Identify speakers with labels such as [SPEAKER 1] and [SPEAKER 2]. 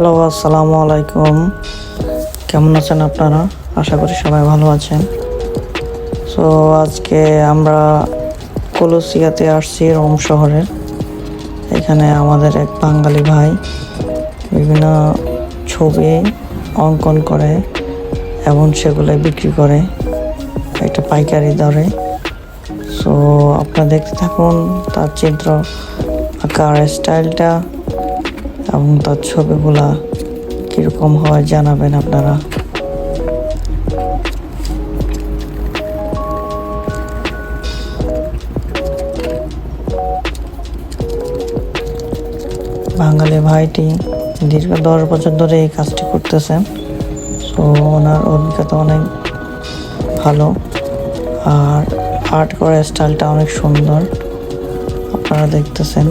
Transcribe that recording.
[SPEAKER 1] Hello, আসসালামু আলাইকুম। কেমন আছেন আপনারা? আশা করি সবাই ভালো আছেন। সো আজকে আমরা কলসিয়াতে আসছি, রোম শহরে। এখানে আমাদের এক বাঙালি ভাই বিভিন্ন ছবি অঙ্কন করে এবং সেগুলো বিক্রি করে একটা পাইকারি দরে। সো আপনারা দেখতে থাকুন তার চিত্র আঁকার স্টাইলটা এবং তার ছবিগুলা কীরকম হয় জানাবেন আপনারা। বাঙালি ভাইটি দীর্ঘ 10 বছর ধরে এই কাজটি করতেছেন। সো ওনার অভিজ্ঞতা অনেক ভালো, আর আর্ট করার স্টাইলটা অনেক সুন্দর, আপনারা দেখতেছেন।